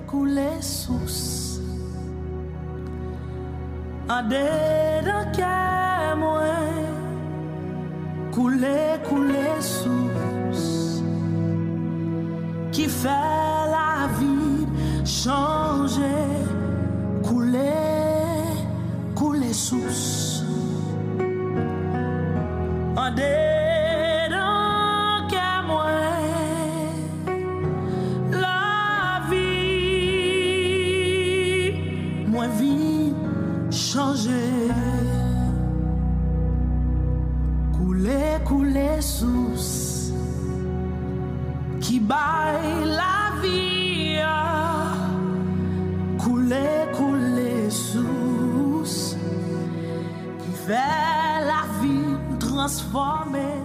couler source. En dedans qu'à moi, couler source. Qui fait la vie changer, couler source. En dedans qu'à moi, la vie, moi vie changer, couler source. Qui baille la vie, couler source. Qui fait la vie transformer.